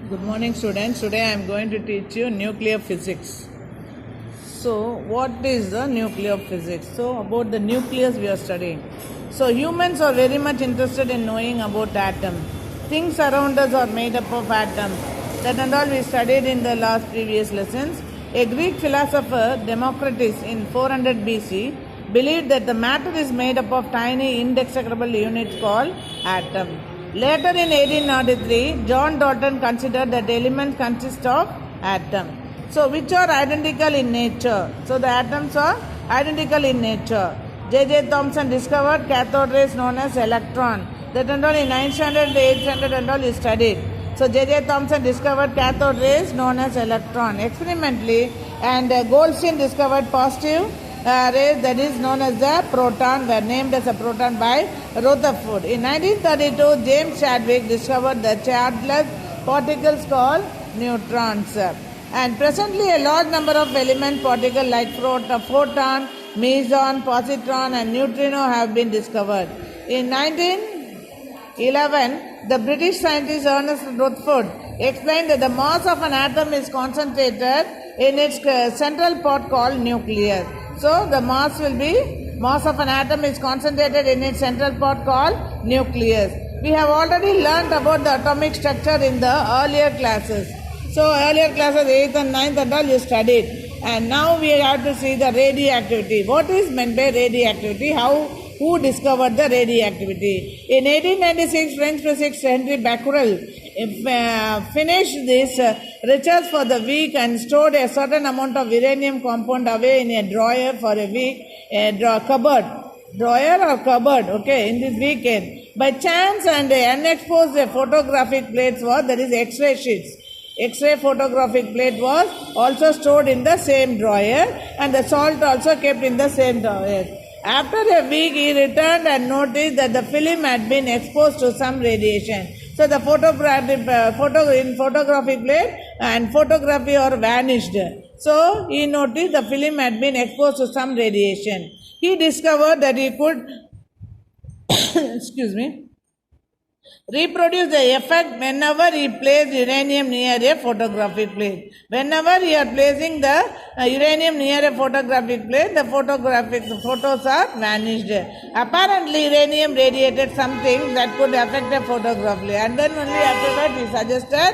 Good morning, students. Today I am going to teach you nuclear physics. So, what is the nuclear physics? So, about the nucleus we are studying. So, humans are very much interested in knowing about atom. Things around us are made up of atoms. That and all we studied in the last previous lessons. A Greek philosopher, Democritus, in 400 BC, believed that the matter is made up of tiny indexecrable units called atom. Later in 1803, John Dalton considered that elements consist of atom. So, which are identical in nature. So, the atoms are identical in nature. J.J. Thomson discovered cathode rays known as electron. That and all in 900, 800 and all is studied. So, J.J. Thomson discovered cathode rays known as electron experimentally, and Goldstein discovered positive rays, that is known as the proton, were named as a proton by Rutherford. In 1932, James Chadwick discovered the chargeless particles called neutrons. And presently, a large number of element particles like photon, meson, positron, and neutrino have been discovered. In 1911, the British scientist Ernest Rutherford explained that the mass of an atom is concentrated in its central part called nucleus. So, the mass of an atom is concentrated in its central part called nucleus. We have already learnt about the atomic structure in the earlier classes. So, earlier classes 8th and 9th and all you studied. And now we have to see the radioactivity. What is meant by radioactivity? Who discovered the radioactivity? In 1896, French physicist Henri Becquerel finished this research for the week and stored a certain amount of uranium compound away in a drawer for a week, cupboard. Drawer or cupboard, okay, in this weekend. By chance, and unexposed photographic plates that is X-ray sheets. X-ray photographic plate was also stored in the same drawer, and the salt also kept in the same drawer. After a week, he returned and noticed that the film had been exposed to some radiation. So the photographic plate and photography are vanished. So he noticed the film had been exposed to some radiation. He discovered that he could reproduce the effect whenever he placed uranium near a photographic plate. Whenever you are placing the uranium near a photographic plate, the photos are vanished. Apparently, uranium radiated something that could affect a photograph. And then only after that he suggested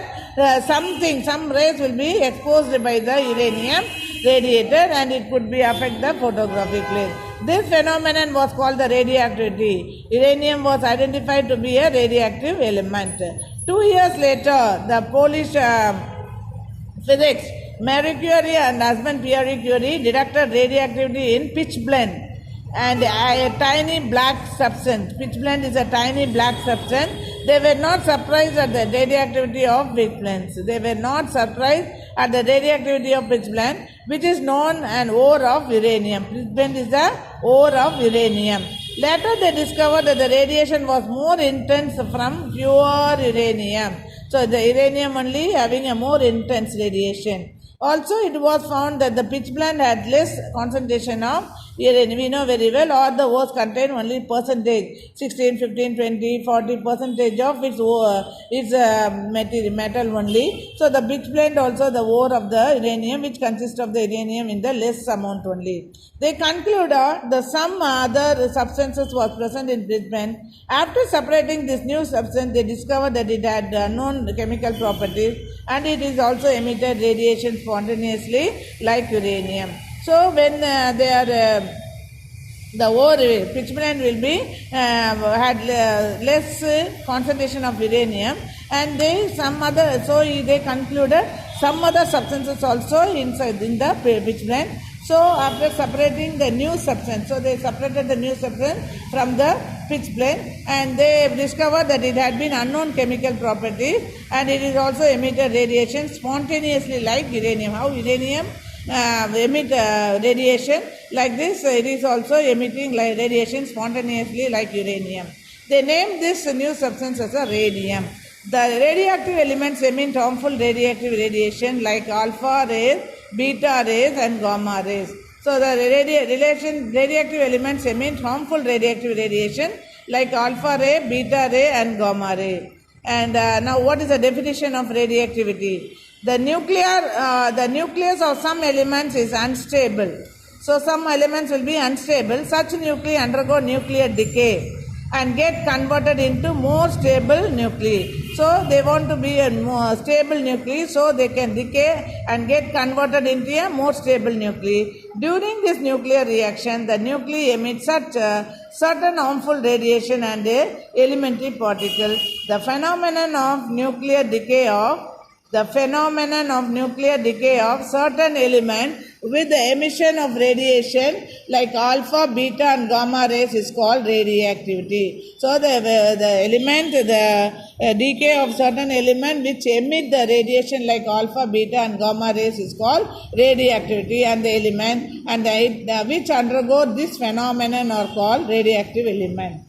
some rays will be exposed by the uranium radiated and it could be affect the photographic plate. This phenomenon was called the radioactivity. Uranium was identified to be a radioactive element. 2 years later, the Polish physics Marie Curie and husband Pierre Curie detected radioactivity in pitchblende and a tiny black substance. Pitchblende is a tiny black substance. They were not surprised at the radioactivity of pitchblende. They were not surprised at the radioactivity of pitchblende, which is known an ore of uranium. Pitchblende is the ore of uranium. Later they discovered that the radiation was more intense from pure uranium. So the uranium only having a more intense radiation. Also, it was found that the pitchblende had less concentration of uranium. We know very well all the ores contain only percentage, 16, 15, 20, 40 percentage of its metal only. So, the pitchblende also the ore of the uranium, which consists of the uranium in the less amount only. They concluded that some other substances was present in pitchblende. After separating this new substance, they discovered that it had unknown chemical properties and it is also emitted radiation spontaneously like uranium. So when the ore pitchblende will be had less concentration of uranium, and they concluded some other substances also inside in the pitchblende. So after separating the new substance, so they separated the new substance from the pitchblende and they discovered that it had been unknown chemical properties and it is also emitted radiation spontaneously like uranium. How uranium emit radiation like this, it is also emitting like radiation spontaneously like uranium. They named this new substance as a radium. The radioactive elements emit harmful radioactive radiation like alpha rays, beta rays and gamma rays. So the radioactive elements emit harmful radioactive radiation like alpha ray, beta ray and gamma ray. And now, what is the definition of radioactivity? The nucleus of some elements is unstable. So, some elements will be unstable. Such nuclei undergo nuclear decay and get converted into more stable nuclei. So, they want to be a more stable nuclei, so they can decay and get converted into a more stable nuclei. During this nuclear reaction, the nuclei emit such certain harmful radiation and elementary particles. The phenomenon of nuclear decay of certain element with the emission of radiation like alpha, beta and gamma rays is called radioactivity. So the decay of certain element which emit the radiation like alpha, beta and gamma rays is called radioactivity, and the element which undergo this phenomenon are called radioactive element.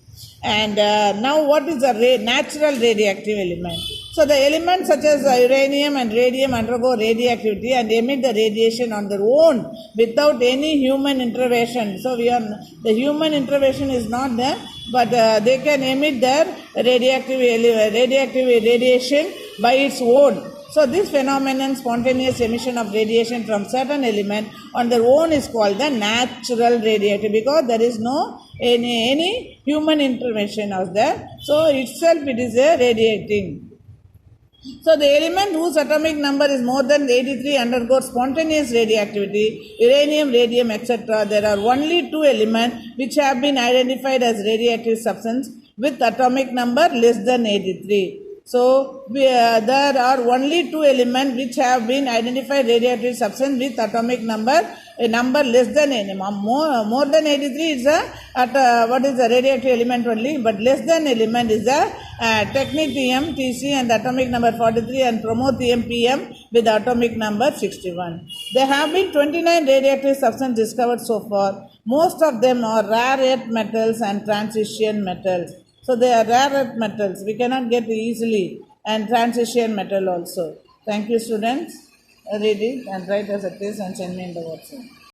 And now, what is the natural radioactive element? So, the elements such as uranium and radium undergo radioactivity and emit the radiation on their own without any human intervention. So, the human intervention is not there, but they can emit their radioactive radiation by its own. So, this phenomenon, spontaneous emission of radiation from certain element on their own, is called the natural radioactive, because there is no any human intervention out there. So, itself it is a radiating. So, the element whose atomic number is more than 83 undergoes spontaneous radioactivity, uranium, radium, etc. There are only 2 elements which have been identified as radioactive substance with atomic number less than 83. So, there are only 2 elements which have been identified radioactive substance with atomic number less than more than 83 is what is the radioactive element only, but less than element is the technetium Tc and the atomic number 43 and promethium Pm with the atomic number 61. There have been 29 radioactive substances discovered so far. Most of them are rare earth metals and transition metals. So, they are rare earth metals, we cannot get easily, and transition metal also. Thank you, students. Read it and write as a test and send me in the WhatsApp.